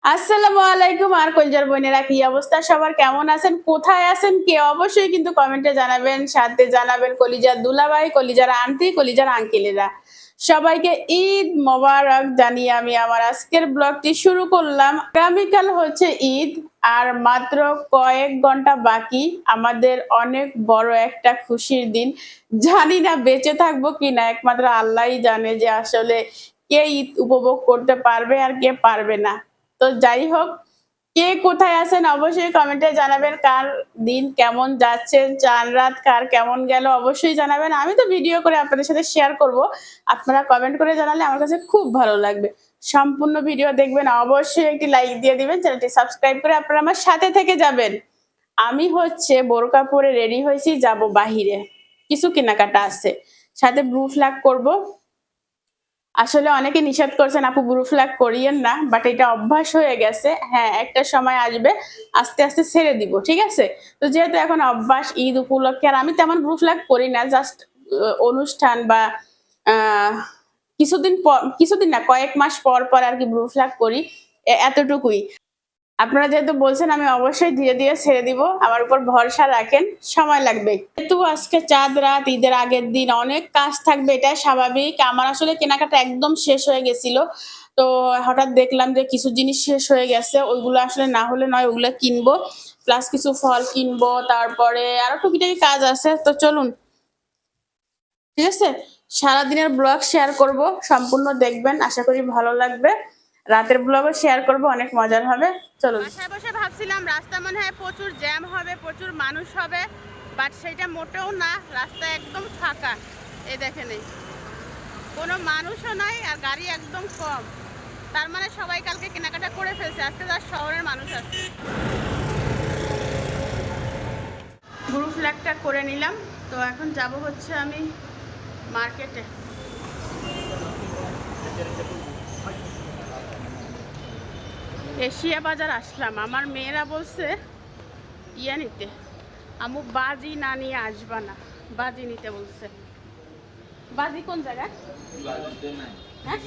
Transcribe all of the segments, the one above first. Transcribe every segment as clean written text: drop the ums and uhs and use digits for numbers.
আসসালামু আলাইকুম আর কলজার বোনেরা কি অবস্থা সবার কেমন আছেন কোথায় আছেন কে অবশ্যই কিন্তু কমেন্টে জানাবেন সাথে জানাবেন কলিজার দুলাভাই কলিজার আন্টি কলিজার আঙ্কেলেরা সবাইকে ঈদ মোবারক জানিয়ে আমি আমার আজকের ব্লগটি শুরু করলাম। আগামীকাল হচ্ছে ঈদ আর মাত্র কয়েক ঘন্টা বাকি আমাদের অনেক বড় একটা খুশির দিন। জানি না বেঁচে থাকবো কিনা, একমাত্র আল্লাহই জানে যে আসলে কে ঈদ উপভোগ করতে পারবে আর কে পারবে না। তো যাই হোক, কে কোথায় আছেন অবশ্যই কমেন্টে জানাবেন। কার দিন কেমন যাচ্ছে, চান রাত কার কেমন গেল অবশ্যই জানাবেন। আমি তো ভিডিও করে আপনাদের সাথে শেয়ার করব। আপনারা কমেন্ট করে জানালে আমার কাছে খুব ভালো লাগবে। সম্পূর্ণ ভিডিও দেখবেন, অবশ্যই একটি লাইক দিয়ে দিবেন, চ্যানেলটি সাবস্ক্রাইব করে আপনারা আমার সাথে থেকে যাবেন। আমি হচ্ছে বোরকা পরে রেডি হয়েছি, যাব বাহিরে। কিছু কেনাকাটা আছে, সাথে ব্লু ফ্ল্যাগ করব। আসলে অনেকে নিষেধ করছেন আপু ব্লু ফ্ল্যাগ করিয়েন না, বাট এটা অভ্যাস হয়ে গেছে। হ্যাঁ, একটা সময় আসবে আস্তে আস্তে ছেড়ে দিব, ঠিক আছে। তো যেহেতু এখন অভ্যাস ঈদ উপলক্ষে, আর আমি তেমন ব্লু ফ্ল্যাগ করি না, জাস্ট অনুষ্ঠান বা আহ, কিছুদিন না কয়েক মাস পর পর আর কি ব্লু ফ্ল্যাগ করি, এতটুকুই। আপনারা যেহেতু বলছেন আমি অবশ্যই ধীরে ধীরে ছেড়ে দিব, আমার উপর ভরসা রাখেন, সময় লাগবে। যেহেতু আজকে চাঁদ রাত, ঈদের আগের দিন অনেক কাজ থাকবে, এটা স্বাভাবিক। আমার আসলে কেনাকাটা একদম শেষ হয়ে গেছিল। তো হঠাৎ দেখলাম যে কিছু জিনিস শেষ হয়ে গেছে, ওইগুলো আসলে না হলে নয়, ওগুলো কিনবো। প্লাস কিছু ফল কিনবো, তারপরে আরো টুকিটাকি কাজ আছে। তো চলুন, ঠিক আছে। সারাদিনের ব্লগ শেয়ার করব, সম্পূর্ণ দেখবেন, আশা করি ভালো লাগবে। রাতের ব্লগও শেয়ার করব, অনেক মজার হবে। চলুন। বাসায় বসে ভাবছিলাম রাস্তা মনে হয় প্রচুর জ্যাম হবে, প্রচুর মানুষ হবে, বাট সেটা মোটেও না। রাস্তা একদম ফাঁকা, এই দেখে নেই কোনো মানুষও নাই, আর গাড়ি একদম কম। তার মানে সবাই কালকে কেনাকাটা করে ফেলছে, আজকে যার শহরের মানুষ আছে। গ্রুপ ফ্ল্যাগটা করে নিলাম। তো এখন যাব হচ্ছে আমি মার্কেটে। এশিয়া বাজার আসলাম, আমার মেয়েরা বলছে ইয়া নিতে, আমু বাজি না নিয়ে আসবা না, বাজি নিতে বলছে। বাজি কোন জায়গায়? হ্যাঁ,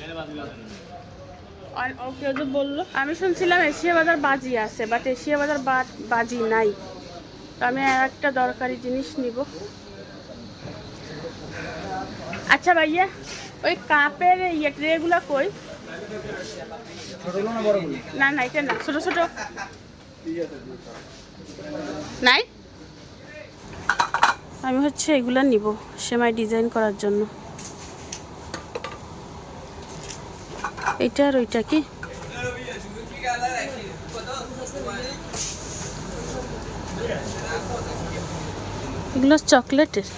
ওকে তো বললো। আমি শুনছিলাম এশিয়া বাজার বাজি আছে, বাট এশিয়া বাজার বাজি নাই। তো আমি আর একটা দরকারি জিনিস নিব। আচ্ছা ভাইয়া, ওই কাপের ইয়ে ট্রেগুলো কই? না না, এটা না, ছোট ছোট নাই। আমি হচ্ছে এগুলা নিব সেমাই ডিজাইন করার জন্য। এইটা আর ওইটা কি? এগুলো চকলেটের।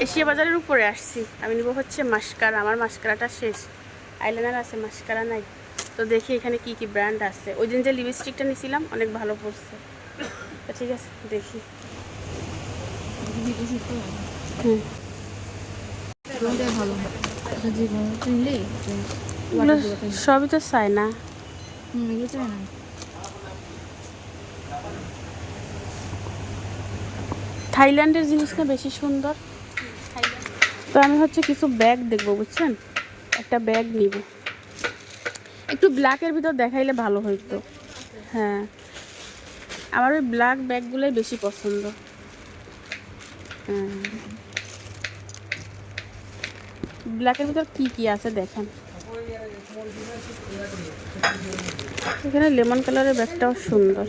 এশিয়া বাজারের উপরে আসছি, আমি নিব হচ্ছে মাস্কারা। আমার মাস্কারাটা শেষ, আইলাইনার আছে, মাস্কারা নাই। তো দেখি এখানে কি কি ব্র্যান্ড আছে। ওই দিন যে লিপস্টিকটা নিয়েছিলাম অনেক ভালো পড়ছে। তো ঠিক আছে, দেখি। সবই তো চাই না। থাইল্যান্ডের জিনিসটা বেশি সুন্দর। তো আমি হচ্ছে কিছু ব্যাগ দেখবো, বুঝছেন, একটা ব্যাগ নিব। একটু ব্ল্যাকের ভিতর দেখাইলে ভালো হইতো। হ্যাঁ, আমার ওই ব্ল্যাক ব্যাগগুলোই বেশি পছন্দ। হ্যাঁ, ব্ল্যাকের ভিতর কি কি আছে দেখেন। এখানে লেমন কালারের ব্যাগটাও সুন্দর।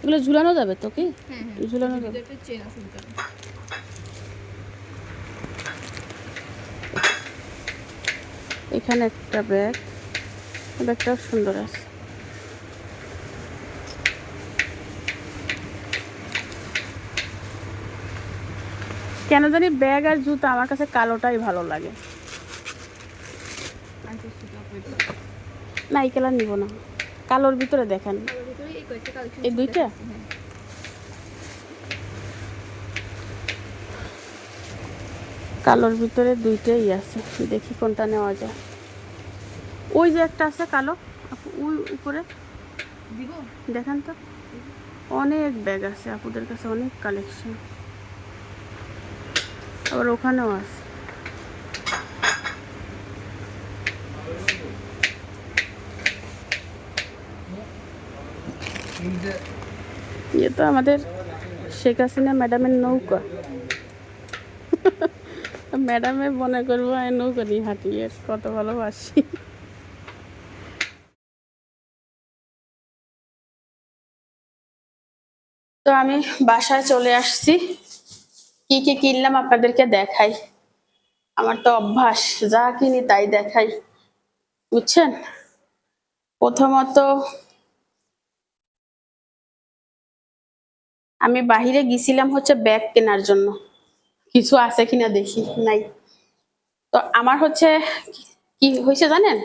এগুলো ঝুলানো যাবে তো কি? ঝুলানো যাবে। এখানে একটা ব্যাগ, ব্যাগটাও সুন্দর আছে। কেন জানি ব্যাগ আর জুতা আমার কাছে কালোটাই ভালো লাগে। না, এই কালার নিব না, কালোর ভিতরে দেখেন এই দুইটা। কালোর ভিতরে দুইটাই আছে, দেখি কোনটা নেওয়া যায়। ওই যে একটা আছে কালো, ওই উপরে দেখেন তো। অনেক ব্যাগ আছে আপুদের কাছে, অনেক কালেকশন। আবার ওখানেও আছে। ये तो আমাদের শেখ হাসিনা ম্যাডামের নৌকা। ম্যাডামে মনে করবো আমি নৌকা নিয়ে হাঁটি, এর কত ভালোবাসি। তো আমি বাসায় চলে আসছি, কি কি কিনলাম আপনাদেরকে দেখাই। আমার তো অভ্যাস, যা কিনি তাই দেখাই, বুঝছেন। প্রথমত আমি বাহিরে গেছিলাম হচ্ছে ব্যাগ কেনার জন্য, কিছু আছে কিনা দেখি, নাই। তো আমার হচ্ছে কি হয়েছে জানেন,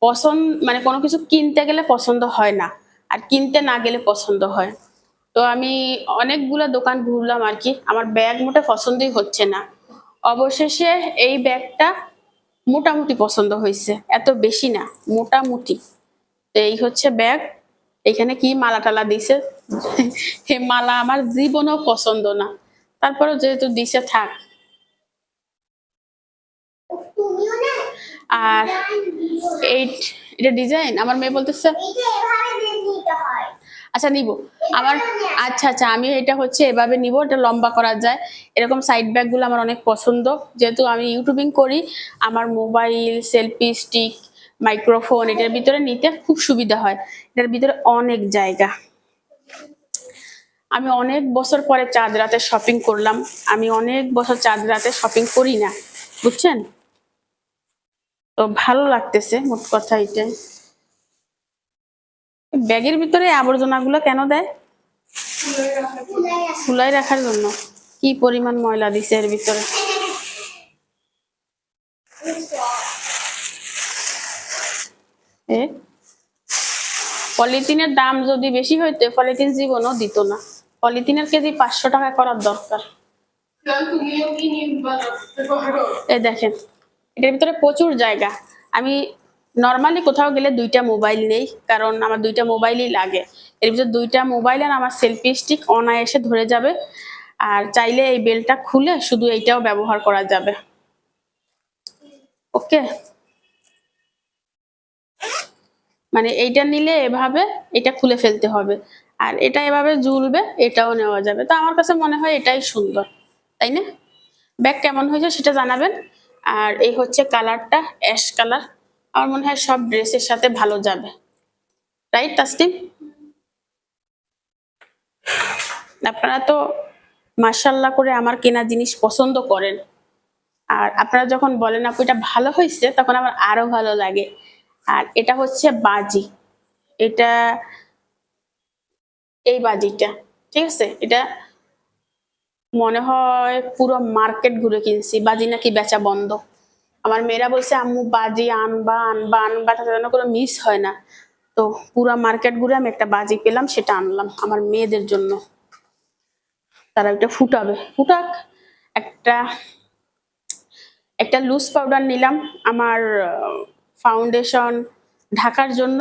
পছন্দ মানে কোনো কিছু কিনতে গেলে পছন্দ হয় না, আর কিনতে না গেলে পছন্দ হয়। তো আমি অনেকগুলো দোকান ঘুরলাম আর কি, আমার ব্যাগ মোটে পছন্দই হচ্ছে না। অবশেষে এই ব্যাগটা মোটামুটি পছন্দ হয়েছে, এত বেশি না, মোটামুটি। তো এই হচ্ছে ব্যাগ। এখানে কি মালা টালা দিছে, এই মালা আমার জীবনেও পছন্দ না, তারপরে যেহেতু দিছে থাক। আর এই এটা ডিজাইন আমার মেয়ে বলতেছে আচ্ছা নিব আমার, আচ্ছা আচ্ছা আমি এটা হচ্ছে এভাবে নিব, এটা লম্বা করা যায়। এরকম সাইড ব্যাগ গুলো আমার অনেক পছন্দ, যেহেতু আমি ইউটিউবিং করি। আমার মোবাইল, সেলফি স্টিক, মাইক্রোফোন এটার ভিতরে নিতে খুব সুবিধা হয়, এটার ভিতরে অনেক জায়গা। আমি অনেক বছর পরে চাঁদ রাতে শপিং করলাম, আমি অনেক বছর চাঁদ রাতে শপিং করি না, বুঝছেন। তো ভালো লাগতেছে, মোট কথা এটাই। ব্যাগের ভিতরে আবর্জনাগুলো কেন দেয়? ফুলাই রাখার জন্য। কি পরিমাণ ময়লা দিছে এর ভিতরে। পলিথিনের দাম যদি বেশি হইতো পলিথিন জীবনও দিত না, পলিথিনের কেজি 500 টাকা করার দরকার। এই দেখেন, এটার ভিতরে প্রচুর জায়গা। আমি নর্মালি কোথাও গেলে দুইটা মোবাইল নেই, কারণ আমার দুইটা মোবাইলই লাগে। এর ভিতরে দুইটা মোবাইল আর আমার সেলফি স্টিক অনায়াসে ধরে যাবে। আর চাইলে এই বেলটা খুলে শুধু এইটাও ব্যবহার করা যাবে। ওকে, মানে এইটা নিলে এভাবে এটা খুলে ফেলতে হবে, আর এটা এভাবে ঝুলবে, এটাও নেওয়া যাবে। তো আমার কাছে মনে হয় এটাই সুন্দর, তাই না? ব্যাগ কেমন হয়েছে সেটা জানাবেন। আর এই হচ্ছে কালারটা, অ্যাশ কালার, আমার মনে হয় সব ড্রেসের সাথে ভালো যাবে, রাইট তাসনিম? আপনারা তো মাশাআল্লাহ করে আমার কেনা জিনিস পছন্দ করেন, আর আপনারা যখন বলেন আপু এটা ভালো হয়েছে, তখন আমার আরো ভালো লাগে। আর এটা হচ্ছে বাজি, এটা এই বাজিটা, ঠিক আছে, এটা মনে হয় পুরো মার্কেট ঘুরে কিনছি, বাজি নাকি বেচা বন্ধ। আমার মেয়েরা বলছে আম্মু বাজি আনবা আনবা আনবা, তাতে যেন কোনো মিস হয় না। তো পুরো মার্কেট ঘুরে আমি একটা বাজি পেলাম, সেটা আনলাম আমার মেয়েদের জন্য, তারা ওইটা ফুটাবে, ফুটাক। একটা একটা লুজ পাউডার নিলাম আমার ফাউন্ডেশন ঢাকার জন্য।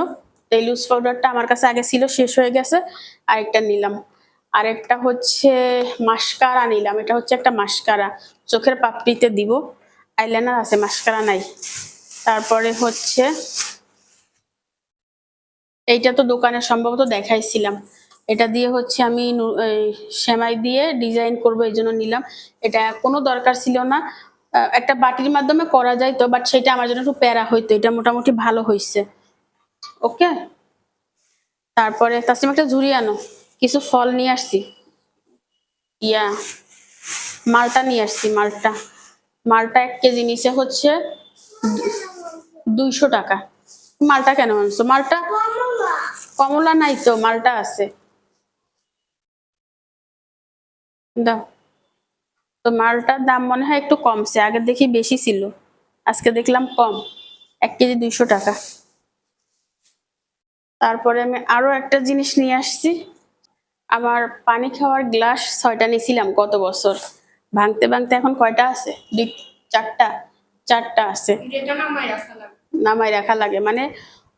এই লুজ পাউডারটা আমার কাছে আগে ছিল, শেষ হয়ে গেছে, আরেকটা নিলাম। আরেকটা হচ্ছে মাস্কারা নিলাম, এটা হচ্ছে একটা মাস্কারা, চোখের পাপড়িতে দিব। আইলাইনার আছে, মাস্কারা নাই। তারপরে হচ্ছে এইটা তো দোকানে সম্ভবত দেখাইছিলাম, এটা দিয়ে হচ্ছে আমি সেমাই দিয়ে ডিজাইন করব, এই জন্য নিলাম। এটা কোনো দরকার ছিল না, একটা বাটির মাধ্যমে করা যায় তো, বাট সেটা আমার জন্য একটু প্যারা হইতো, এটা মোটামুটি ভালো হয়েছে। ওকে, তারপরে তাসলিম একটা ঝুড়ি আনো, কিছু ফল নিয়ে আসছি। ইয়া মালটা নিয়ে আসছি, মালটা, মালটা 1 কেজি নিচে হচ্ছে 200 টাকা। মালটা কেন আনছো? মালটা কমলা নাই তো, মালটা আছে, দাও। তো মালটার দাম মনে হয় একটু কমছে, আগে দেখি বেশি ছিল, আজকে দেখলাম কম, 1 কেজি 200 টাকা। তারপরে আমি আরো একটা জিনিস নিয়ে আসছি, আমার পানি খাওয়ার গ্লাস 6টা নিয়েছিলাম গত বছর, ভাঙতে ভাঙতে এখন কয়টা আছে? 4টা, 4টা আছে। নামাই রাখা লাগে, মানে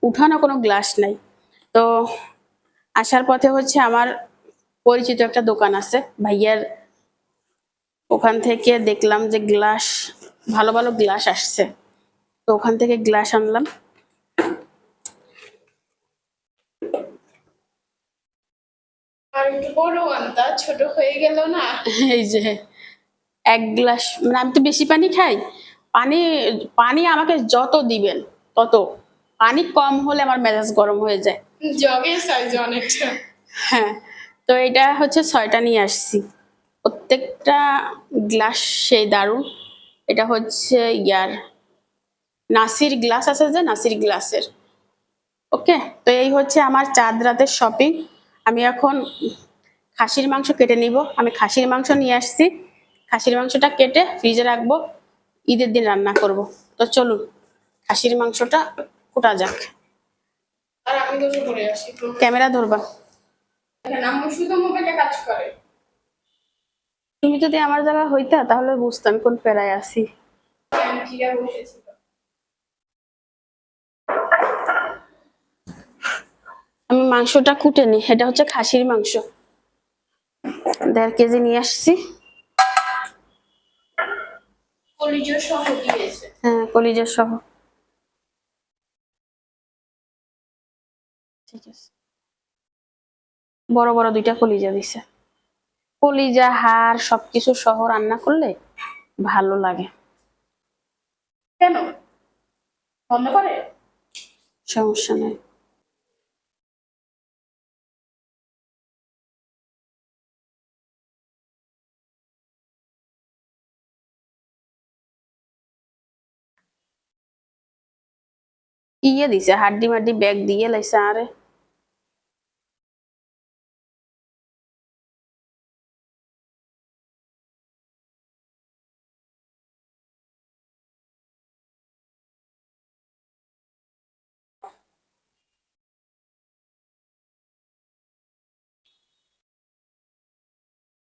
উঠানো কোনো গ্লাস নাই। তো আসার পথে হচ্ছে আমার পরিচিত একটা দোকান আছে ভাইয়ার, ওখান থেকে দেখলাম যে গ্লাস, ভালো ভালো গ্লাস আসছে, তো ওখান থেকে গ্লাস আনলাম। আর একটু বড় আনতা, ছোট হয়ে গেল না। এই যে এক গ্লাস, মানে আমি তো বেশি পানি খাই, পানি পানি আমাকে যত দিবেন তত, পানি কম হলে আমার মেজাজ গরম হয়ে যায়। জগের সাইজ অনেকটা। হ্যাঁ, তো এটা হচ্ছে 6টা নিয়ে আসছি, প্রত্যেকটা গ্লাস সেই দারুণ। এটা হচ্ছে ইয়ার নাসির গ্লাস আছে, যে নাসির গ্লাসের। ওকে, তো এই হচ্ছে আমার চাঁদ রাতের শপিং। আমি এখন খাসির মাংস কেটে নিব, আমি খাসির মাংস নিয়ে আসছি, খাসির মাংসটা কেটে ফ্রিজে রাখবো, ঈদের দিন রান্না করব। তো চলুন খাসির মাংসটা কোটা যাক। আর আমি গোসল করে আসি। ক্যামেরা ধরবা। দেখেন আম্মু শুধু মোবাইলে কাজ করে। তুমি যদি আমার জায়গায় হইতা তাহলে বুঝতাম কোন প্যারায় আছি। আমি ঠিক আছে বসেছিল। আমি মাংসটা কুটে নি, এটা হচ্ছে খাসির মাংস, 1.5 কেজি নিয়ে আসছি। কলিজা সহ দিয়েছে। হ্যাঁ, কলিজা সহ। ঠিক আছে, বড় বড় 2টা কলিজা দিছে। কলিজা হাড় সবকিছু সহ রান্না করলে ভালো লাগে। কেন বন্ধ করে? সমস্যা নেই। ইয়ে দিছে, হাড্ডি মাড্ডি ব্যাগ দিয়ে লাইছে আরে।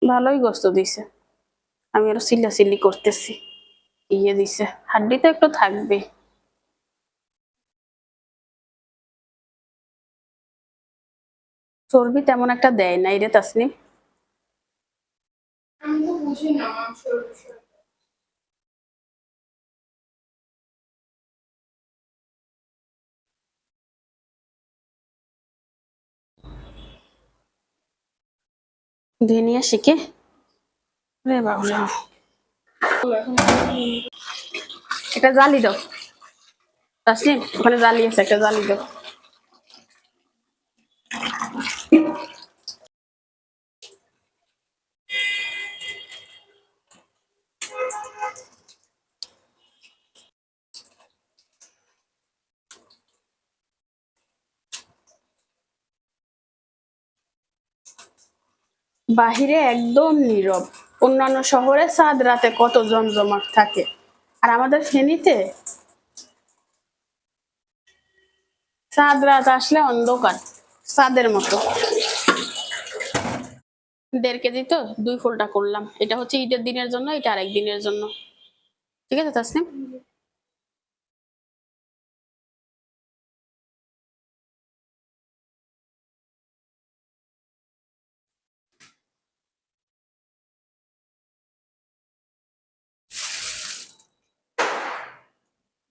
ভালোই গোস্ত দিছে, আমি আরো চিল্লাচিল্লি করতেছি। ইয়ে দিছে, হাড্ডি তো একটু থাকবে। চর্বি তেমন একটা দেয় নাই রে তাসনিম। আমি তো বুঝি না মাংসের বিষয়। ধনিয়া শিখে রে বাবুরে। একটা জালি দাও তাসনিম, ওখানে জালি আছে, একটা জালি দাও। বাহিরে একদম নীরব, অন্যান্য শহরে চাঁদ রাতে কত জমজমাট থাকে, আর আমাদের ফেনীতে চাঁদ রাত আসলে অন্ধকার, চাঁদের মতো। 1.5 কেজি তো 2 ফুলটা করলাম, এটা হচ্ছে ঈদের দিনের জন্য, এটা আরেক দিনের জন্য। ঠিক আছে তাসনিম।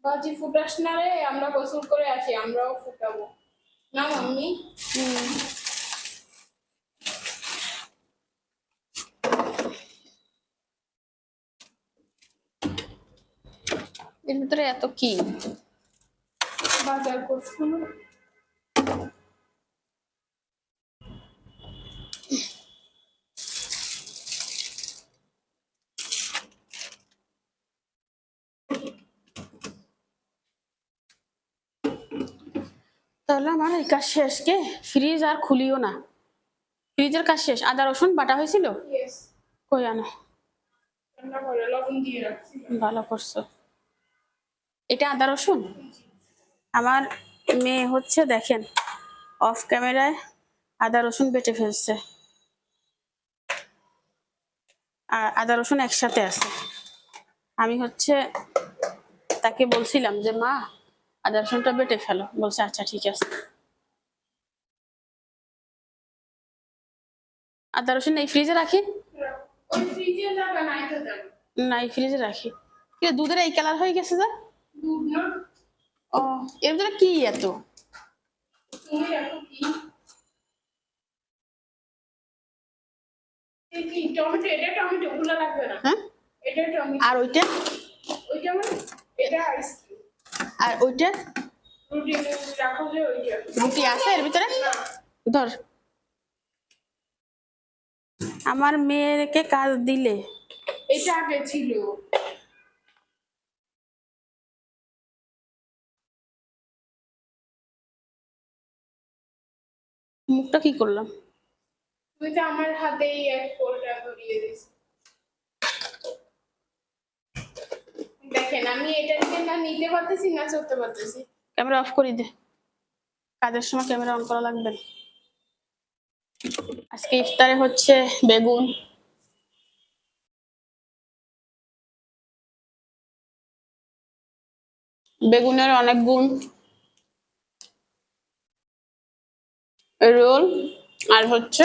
বাজি ফুটাস না রে, আমরা গোসল করে আসি, আমরাও ফুটাবো না মাম্মি? এর ভিতরে এত কি? বাজার করছো না? তাহলে আমার এই কাজ শেষ, কে ফ্রিজ আর খুলিও না, ফ্রিজের কাজ শেষ। আদা রসুন বাটা হয়েছিল, ইয়েস। কই আনো। রান্না করে লবণ দিয়ে রাখছি। ভালো করছো। এটা আদা রসুন। আমার মেয়ে হচ্ছে দেখেন অফ ক্যামেরায় আদা রসুন বেটে ফেলছে, আর আদা রসুন একসাথে আছে। আমি হচ্ছে তাকে বলছিলাম যে মা আদা রসুনটা বেটে ফেলো, বলছে আচ্ছা ঠিক আছে। আদা রসুন এই ফ্রিজে রাখি। ওই ফ্রিজে যাবে নাই তো যাবে। না এই ফ্রিজে রাখি। কি রে, দুধের এই কালার হয়ে গেছে যে? দুধ না, ও, এর ভিতরে কি এত? তুমি রাখো কি? এই কি টমেটো? এটা টমেটো গুলো লাগবে না। হ্যাঁ, এটা টমেটো। আর ওইটা? ওইটা মানে এটা আইসক্রিম। আর ওইটা? রুটি রাখো যে ওইটা। রুটি আছে এর ভিতরে? না, ধর, আমার মেয়েকে কাজ দিলে। এটা আগে ছিল। মুখটা কি করলাম? তুই তো আমার হাতেই এক ফোল্ডার ধরিয়ে দিস। দেখেন আমি এটা নিয়ে না নিতে পারতেছি না চলতে পারতেছি। ক্যামেরা অফ করে দে, কাজের সময় ক্যামেরা অন করা লাগবে না। আজকে ইফতারে হচ্ছে বেগুন, বেগুনের অনেক গুণ, রোল, আর হচ্ছে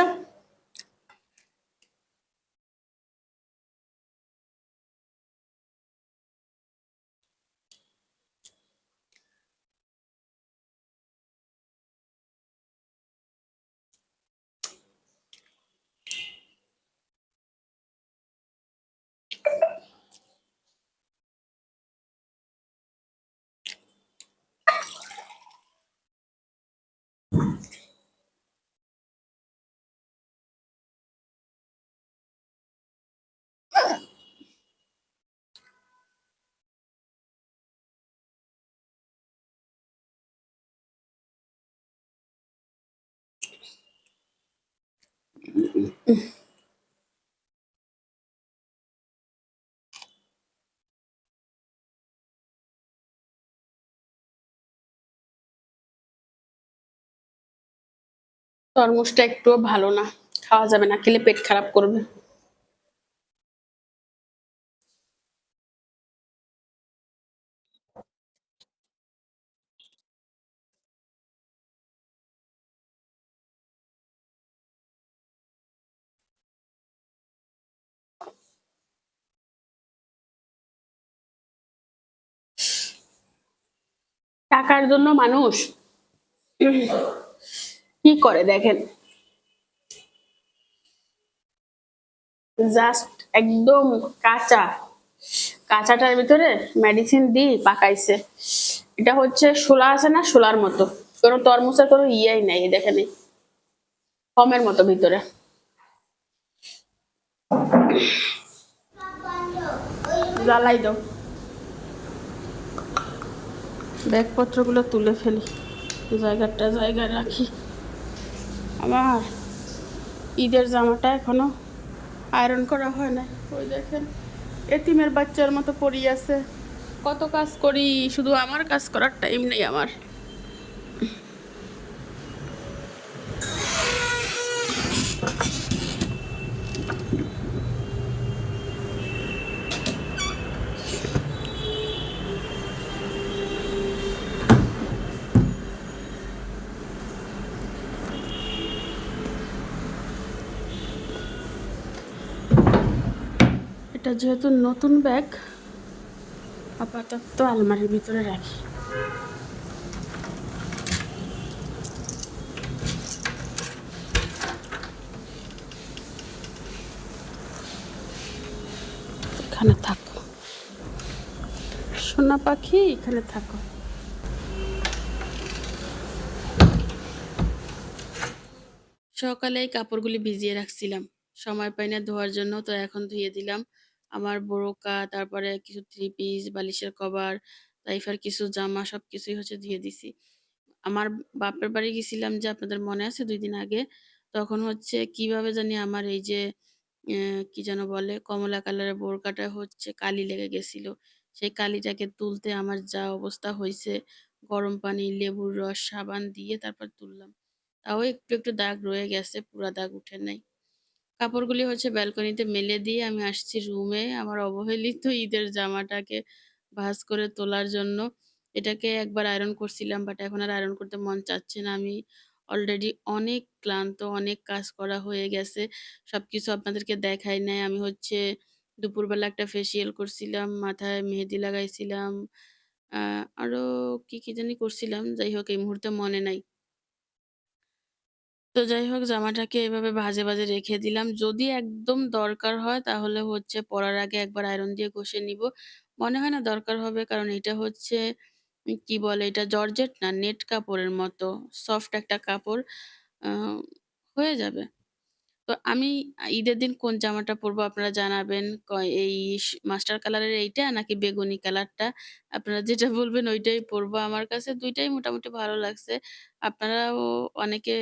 তরমুজটা একটুও ভালো না, খাওয়া যাবে না, খেলে পেট খারাপ করবে। টাকার জন্য মানুষ কি করে দেখেন, জাস্ট একদম কাঁচা, কাঁচাটার ভিতরে মেডিসিন দিয়ে পাকাইছে। এটা হচ্ছে শোলা আছে না, শোলার মতো, কোনো তরমুজের কোনো ইয়াই নাই, দেখেন এই ফমের মতো ভিতরে। জ্বালাই দাও, ব্যাগপত্রগুলো তুলে ফেলি, জায়গাটা জায়গায় রাখি। আমার ঈদের জামাটা এখনো আয়রন করা হয় না, ওই দেখেন এতিমের বাচ্চার মতো পড়ি আছে। কত কাজ করি, শুধু আমার কাজ করার টাইম নেই আমার। এটা যেহেতু নতুন ব্যাগ, আপাতত আলমারির ভিতরে রাখি। এখানে থাকো সোনা পাখি, এখানে থাকো। সকালে এই কাপড়গুলি ভিজিয়ে রাখছিলাম, সময় পাই না ধোয়ার জন্য, তো এখন ধুয়ে দিলাম। আমার বোরকা, তারপরে কিছু থ্রি পিস, বালিশের কভার, তাইফার কিছু জামা, সবকিছুই হচ্ছে ধুয়ে দিছি। আমার বাপের বাড়ি গেছিলাম যে, আপনাদের মনে আছে 2 দিন আগে, তখন হচ্ছে কিভাবে জানি আমার এই যে কি যেন বলে, কমলা কালারের বোরকাটা হচ্ছে কালি লেগে গেছিল। সেই কালিটাকে তুলতে আমার যা অবস্থা হইছে, গরম পানি, লেবুর রস, সাবান দিয়ে তারপর তুললাম। তাও একটু একটু দাগ রয়ে গেছে, পুরা দাগ উঠে নাই। কাপড়গুলি হচ্ছে ব্যালকনিতে মেলে দিয়ে আমি আসছি রুমে আমার অবহেলিত ঈদের জামাটাকে ভাঁজ করে তোলার জন্য। এটাকে একবার আয়রন করছিলাম, বাট এখন আর আয়রন করতে মন চাচ্ছে না। আমি অলরেডি অনেক ক্লান্ত, অনেক কাজ করা হয়ে গেছে। সবকিছু আপনাদেরকে দেখাই নাই। আমি হচ্ছে দুপুরবেলা একটা ফেসিয়াল করছিলাম, মাথায় মেহেদি লাগাইছিলাম। আ আরো কি জানি করছিলাম। যাই হোক এই মুহূর্তে মনে নাই। তো যাই হোক জামাটাকে এভাবে ভাঁজে রেখে দিলাম। যদি একদম দরকার হয় তাহলে হচ্ছে পরার আগে একবার আয়রন দিয়ে ঘষে নিবো। মনে হয় না দরকার হবে কারণ এটা হচ্ছে কি বলে এটা জর্জেট না নেট কাপড়ের মতো সফট একটা কাপড়। আ হয়ে যাবে। তো আমি ঈদের দিন কোন জামাটা পরবো আপনারা জানাবেন। এই মাস্টার কালারের এইটা নাকি বেগুনি কালারটা? আপনারা যেটা বলবেন ওইটাই পরবো। আমার কাছে ২ টাই মোটামুটি ভালো লাগছে। আপনারাও অনেকে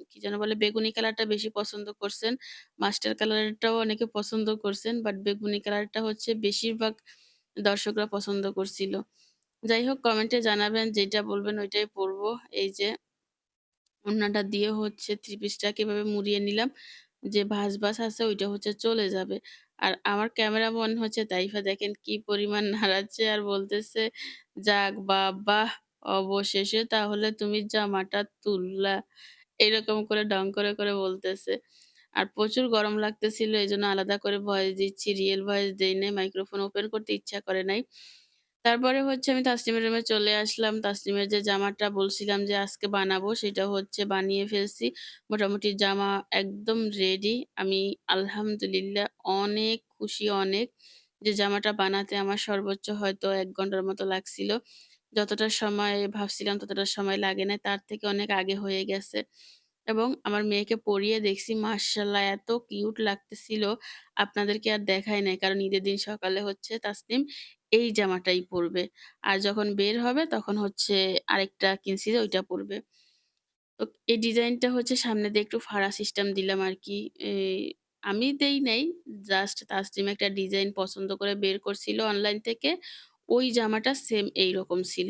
কি যেন বলে বেগুনি কালারটা বেশি পছন্দ করছেন। মাস্টার কালারেরটাও অনেকে পছন্দ করছেন। বাট বেগুনি কালারটা হচ্ছে বেশিরভাগ দর্শকরা পছন্দ করছিল। যাই হোক কমেন্টে জানাবেন যেটা বলবেন ওইটাই পরবো। এই যে ওড়নাটা দিয়ে হচ্ছে থ্রি পিসটাকে এভাবে মুড়িয়ে নিলাম। যে ভাঁজ আছে ওইটা হচ্ছে চলে যাবে। আর আমার ক্যামেরাম্যান হচ্ছে তাইফা দেখেন কি পরিমাণ নাড়াচ্ছে আর বলতেছে, "যাক বাবা! অবশেষে তাহলে তুমি জামাটা তুললা।" এরকম করে ঢং করে বলতেছে। আর প্রচুর গরম লাগতেছিল এজন্য আলাদা করে ভয়েস দিচ্ছি। রিয়েল ভয়েস দেই নাই। মাইক্রোফোন ওপেন করতে ইচ্ছা করে নাই। তারপরে হচ্ছে আমি তাসনিমের রুমে চলে আসলাম। তাসনিমের যে জামাটা বলছিলাম যে আজকে বানাবো সেটা হচ্ছে বানিয়ে ফেলছি। মোটামুটি জামা একদম রেডি। আমি আলহামদুলিল্লাহ অনেক খুশি অনেক যে জামাটা বানাতে আমার সর্বোচ্চ হয়তো ১ ঘন্টার মতো লাগছিল। যতটা সময় ভাবছিলাম ততটা সময় লাগে নাই। তার থেকে অনেক আগে হয়ে গেছে। এবং আমার মেয়েকে পরিয়ে দেখছি মাশাআল্লাহ এত কিউট লাগতেছিল। আপনাদেরকে আর দেখাই নাই। কারণ ঈদের দিন সকালে হচ্ছে তাসনিম এই জামাটাই পরবে। আর যখন বের হবে তখন হচ্ছে আরেকটা কিনছি যে ওইটা পরবে। তো এই ডিজাইনটা হচ্ছে সামনে দিয়ে একটু ফাড়া সিস্টেম দিলাম আরকি। আমি দেই নাই। জাস্ট তাসনিম একটা ডিজাইন পছন্দ করে বের করছিল অনলাইন থেকে। ওই জামাটা সেম এইরকম ছিল।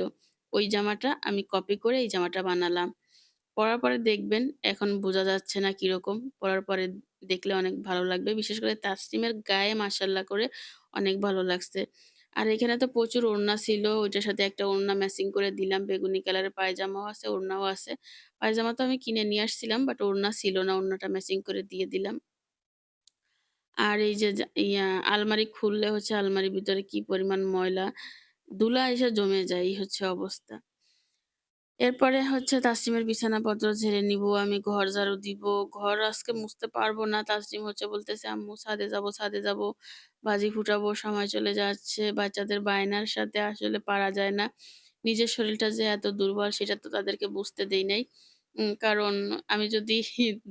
ওই জামাটা আমি কপি করে এই জামাটা বানালাম। পড়ার পরে দেখবেন এখন বোঝা যাচ্ছে না কিরকম। পড়ার পরে দেখলে অনেক ভালো লাগবে। বিশেষ করে তাসনিমের গায়ে মাশাআল্লাহ করে অনেক ভালো লাগছে। আর এখানে তো প্রচুর ওড়না ছিল। ওইটার সাথে একটা ওড়না ম্যাচিং করে দিলাম। বেগুনি কালারের পায়জামাও আছে, ওড়নাও আছে। পায়জামা তো আমি কিনে নিয়ে আসছিলাম বাট ওড়না ছিল না। ওড়নাটা ম্যাচিং করে দিয়ে দিলাম। আর এই যে আলমারি খুললে হচ্ছে আলমারির ভিতরে কি পরিমাণ ময়লা, ধুলা এসে জমে যায় এই হচ্ছে অবস্থা। এরপরে হচ্ছে তাসলিমের বিছানাপত্র ঝেড়ে নিবো, আমি ঘর ঝাড়ু দিব। ঘর আজকে মুছতে পারবো না। তাসলিম হচ্ছে বলতেছে, "আম্মু ছাদে যাবো, বাজি ফুটাবো।" সময় চলে যাচ্ছে। বাচ্চাদের বায়নার সাথে আসলে পারা যায় না। নিজের শরীরটা যে এত দুর্বল সেটা তো তাদেরকে বুঝতে দেই নাই। কারণ আমি যদি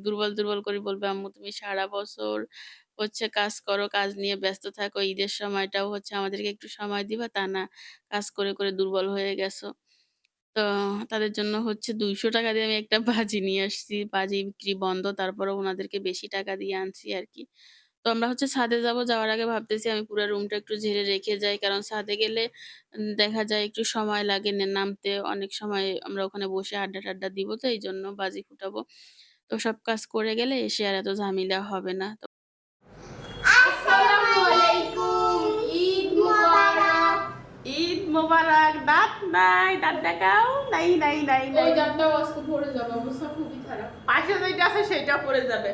দুর্বল করি বলবে, "আম্মু তুমি সারা বছর হচ্ছে কাজ করো, কাজ নিয়ে ব্যস্ত থাকো। ঈদের সময়টাও হচ্ছে আমাদেরকে একটু সময় দিবা, তা না। কাজ করে দুর্বল হয়ে গেছো।" তো তাদের জন্য হচ্ছে ৳২০০ দিয়ে আমি একটা বাজি নিয়ে আসছি। বাজি বিক্রি বন্ধ। তারপরেও উনাদেরকে বেশি টাকা দিয়ে আনছি আরকি। তো আমরা হচ্ছে ছাদে যাবো। যাওয়ার আগে ভাবতেছি আমি পুরা রুমটা একটু ঝেড়ে রেখে যাই। কারণ ছাদে গেলে দেখা যায় একটু সময় লাগে নামতে। অনেক সময় আমরা ওখানে বসে আড্ডা-টাড্ডা দিব তো এইজন্য বাজি ফুটাবো। তো সব কাজ করে গেলে এসে আর এত ঝামেলা হবে না। তো আসসালামু আলাইকুম, ঈদ মুবারক। ঈদ মোবারক। দাঁত নাই, দাঁত দেখাও। নাই। ওই দাঁতটাও আজকে পড়ে যাবে, অবস্থা খুবই খারাপ। পাশে যেটা আছে সেটাও পড়ে যাবে।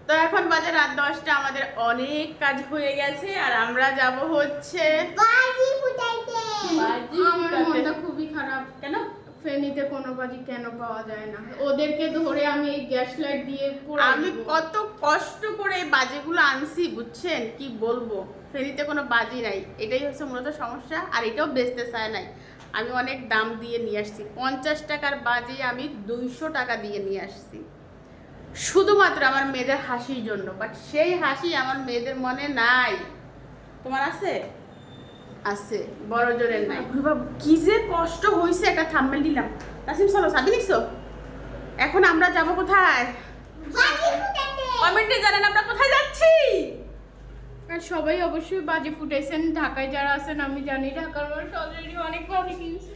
তো এখন বাজে রাত ১০টা, আমাদের অনেক কাজ হয়ে গেছে আর আমরা যাব হচ্ছে বাজি আমার ফুটাতে। মনটা খুবই খারাপ। কেন? ফেনীতে কোনো বাজি কেন পাওয়া যায় না? ওদেরকে ধরে আমি এই গ্যাস লাইট দিয়ে পোড়াই আমি দিব। কত কষ্ট করে এই বাজিগুলো আনছি বুঝছেন, কি বলবো। ফেনীতে কোনো বাজি নাই, এটাই হচ্ছে মূলত সমস্যা। আর এটাও বেচতে চায় নাই। আমি অনেক দাম দিয়ে নিয়ে আসছি। ৫০ টাকার বাজি আমি ২০০ টাকা দিয়ে নিয়ে আসছি, শুধুমাত্র আমার মেয়েদের হাসির জন্য। বাট সেই হাসি আমার মেয়েদের মনে নাই। তোমার আছে? আছে, বড় জোরের নাই। বাবু কি যে কষ্ট হয়েছে, একটা থাম্বনেল দিলাম। নাসিম চলো, সাবি নিছো? এখন আমরা যাব কোথায়? কমেন্টে জানান আমরা কোথায় যাচ্ছি। আর সবাই অবশ্যই বাজি ফুটাইছেন। ঢাকায় যারা আছেন আমি জানি, ঢাকার মানুষ অলরেডি অনেক বাজি কিনছে।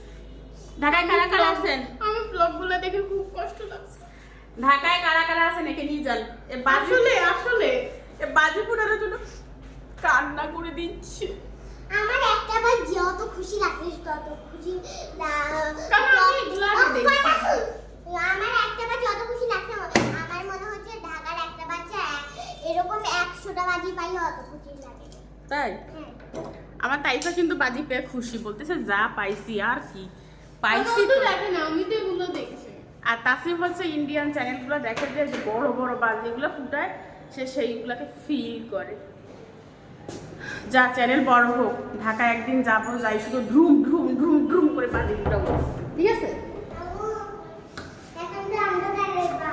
ঢাকায় কারা আছেন? আমি ব্লগগুলো দেখে খুব কষ্ট লাগছে। ঢাকায় কারা আছেন একে নিয়ে যান। আসলে এ বাজি ফুটানোর জন্য কান্না করে দিচ্ছে। আমার একটা বার যত খুশি লাগবে তত খুশি কারণ আমি এগুলো আগে দেখছি। আমার একটা বাজি অত খুশি লাগছে না। আমার মনে হচ্ছে ঢাকার একটা বাচ্চা এরকম 100টা বাজি পাইলে অত খুশি লাগে। তাই হ্যাঁ। আমার তাইফা কিন্তু বাজি পেয়ে খুশি, বলতেছে যা পাইছি আর কি পাইছি আমার তো। তো দেখে না, আমি তো এগুলো দেখছি। আর তাসনিম হচ্ছে ইন্ডিয়ান চ্যানেলগুলো দেখে যে বড় বড় বাজিগুলো ফুটায়, সে সেইগুলোকে ফিল করে। যা চ্যানেল বড় হোক, ঢাকায় একদিন যাবো, যাই শুধু ঢুম ঢুম ঢুম ঢুম করে বাজি ফুটাবো, ঠিক আছে? এখন তো অন্ধকার রেখা।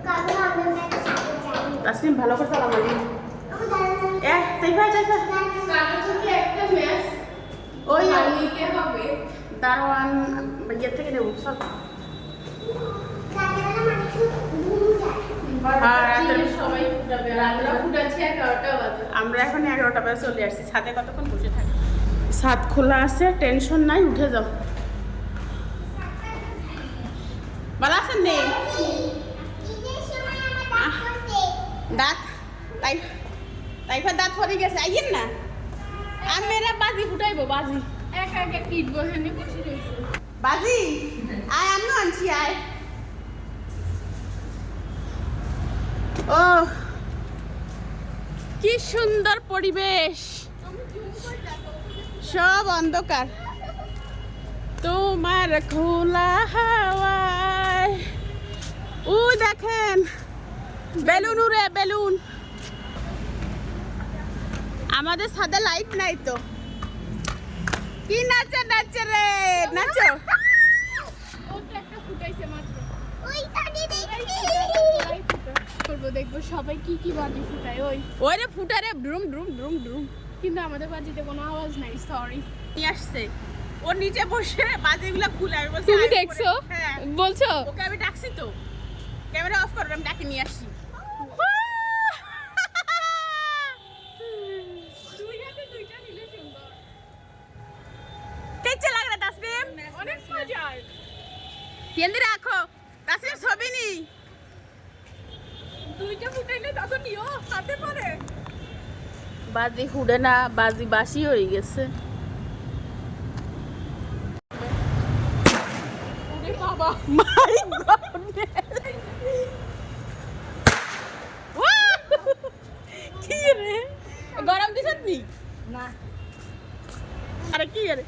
কালো অন্ধকার সাথে যাই। তাসনিম ভালো করে চালা মারি। আমার দাদা তাইফা তাইফা কারণ হচ্ছে একটা ম্যাচ ওই নিতে হবে। দারোয়ান ইয়ে থেকে নেবো সব। রাতেবেলা মানুষ ঘুম যায়। হ্যাঁ, রাতের সবাই ফুটাবে, আর আমরা ফুটাচ্ছি 11টা বাজে। আমরা এখন 11টা বাজে চলে আসছি। ছাদে কতক্ষণ বসে থাকি? ছাদ খোলা আছে, টেনশন নাই, উঠে যাও। ভালো আছেন নেই ঈদের সময় আমার দাঁত পড়ছে। দাঁত তাই তাইফা দাঁত পড়ে গেছে, আইয়েন না। আমেরা বাজি ফুটাইবো, বাজি একা একা কিটবো, হেনে বসে রয়েছে। বাজি আয়, আমিও আনছি, আয়। ও কি সুন্দর পরিবেশ, সব অন্ধকার, তোমার খোলা হাওয়ায়। ও দেখেন বেলুন উড়ে, বেলুন। আমাদের সাদা লাইট নাই তো। কি নাচে নাচে রে, নাচো। ও তো একটা ফুটাইছে মাত্র। ওই কাটি দেখছি। করবো, দেখবো সবাই কি কি বাজি ফুটায়। ওই ওই রে ফুটা রে, ড্রুম ড্রুম ড্রুম ড্রুম কিন্তু আমাদের বাজিতে কোনো আওয়াজ নাই, সরি। নিয়ে আসছে। ও নিচে বসে বাজিগুলো খুলে, আমি বলছি তুমি আয় উপরে। দেখছো? হ্যাঁ, বলছো ওকে আমি ডাকছি তো। ক্যামেরা অফ করো, আমি ডাকে নিয়ে আসি। দুইটা নিলে সুন্দর, कैसे लग रहा है तस्वीर? অনেক মজার। केंद्र রাখো, तस्वीर ছবি নি। দুইটা ফুটাইলে তখন নিও হাতে পড়ে। বাজি ফুটে না, বাজি বাসি হয়ে গেছে। ওরে বাবা, মাই গড, কি রে গরম দিছ নি? না আরে কি রে,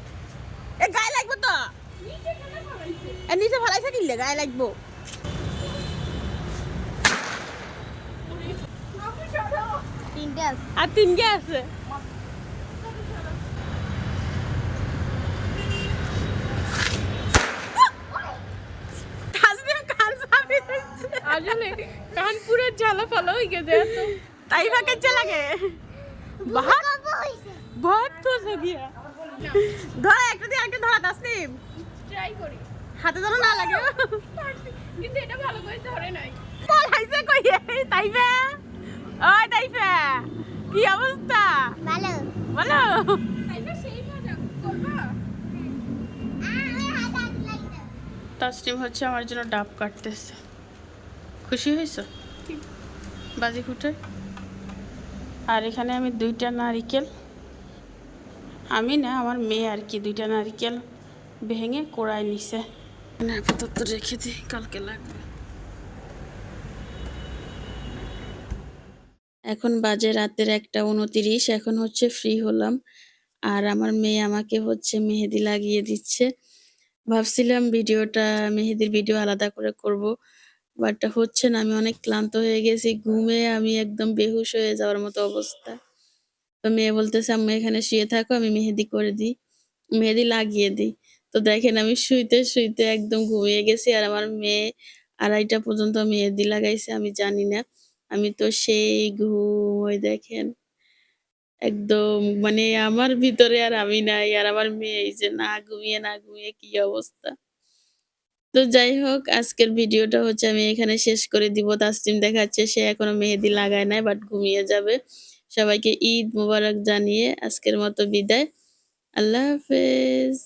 এ গায়ে লাগবে তো। নিচে কেন পড়াইছে? এ নিচে ফলাইছে কিনলে গায়ে লাগবো। আপনি সরো। তিনটা আর তিন গে আছে। তাসবির কান সাবি দিচ্ছে। আসলে কান পুরো জ্বালা ফালা হয়ে গেছে এত। তাইফা কেচে লাগে বহুত কত হইছে? বহুত খুশ হয়ে গিয়া। ধরা একটা দিয়ে একটা ধরা তাসনিম, ট্রাই করি, হাতে যেন না লাগে। কিন্তু এটা ভালো করে ধরে নাই। পলাইছে কই তাইফা? ওই তাইফা, কি অবস্থা ভালো। বলো? তাইলে সেই মজা করবা। আমি হাত লাগছে। তাসনিম হচ্ছে আমার জন্য ডাব কাটতেছে। খুশি হয়েছো বাজি ফুটে? আর এখানে আমি 2টা নারিকেল, আমি না আমার মেয়ে আর কি, 2টা নারিকেল ভেঙে কোড়ায় নিছে। আপাতত রেখে দিই, কালকে লাগবে। এখন বাজে রাতের 1:29, এখন হচ্ছে ফ্রি হলাম। আর আমার মেয়ে আমাকে হচ্ছে মেহেদি লাগিয়ে দিচ্ছে। ভাবছিলাম ভিডিওটা, মেহেদির ভিডিও আলাদা করে করব, বাট হচ্ছে না। আমি অনেক ক্লান্ত হয়ে গেছি, ঘুমে আমি একদম বেহুশ হয়ে যাওয়ার মতো অবস্থা। তো মেয়ে বলতেছে আম্মু এখানে শুয়ে থাকো, আমি মেহেদি করে দিই, মেহেদি লাগিয়ে দিই। তো দেখেন আমি শুইতে শুইতে একদম ঘুমিয়ে গেছি, আর আমার মেয়ে 2:30টা পর্যন্ত মেহেদি লাগাইছে, আমি জানি না। আমি তো সেই ঘুম, ওই দেখেন একদম, মানে আমার ভিতরে আর আমি নাই, আর আমার মেয়ে এই যে না ঘুমিয়ে না ঘুমিয়ে কি অবস্থা। তো যাই হোক, আজকের ভিডিওটা হচ্ছে আমি এখানে শেষ করে দিব। তাসনিম দেখাচ্ছে সে এখনো মেহেদি লাগায় নাই, বাট ঘুমিয়ে যাবে। সবাইকে ঈদ মোবারক জানিয়ে আজকের মতো বিদায়। আল্লাহ হাফেজ।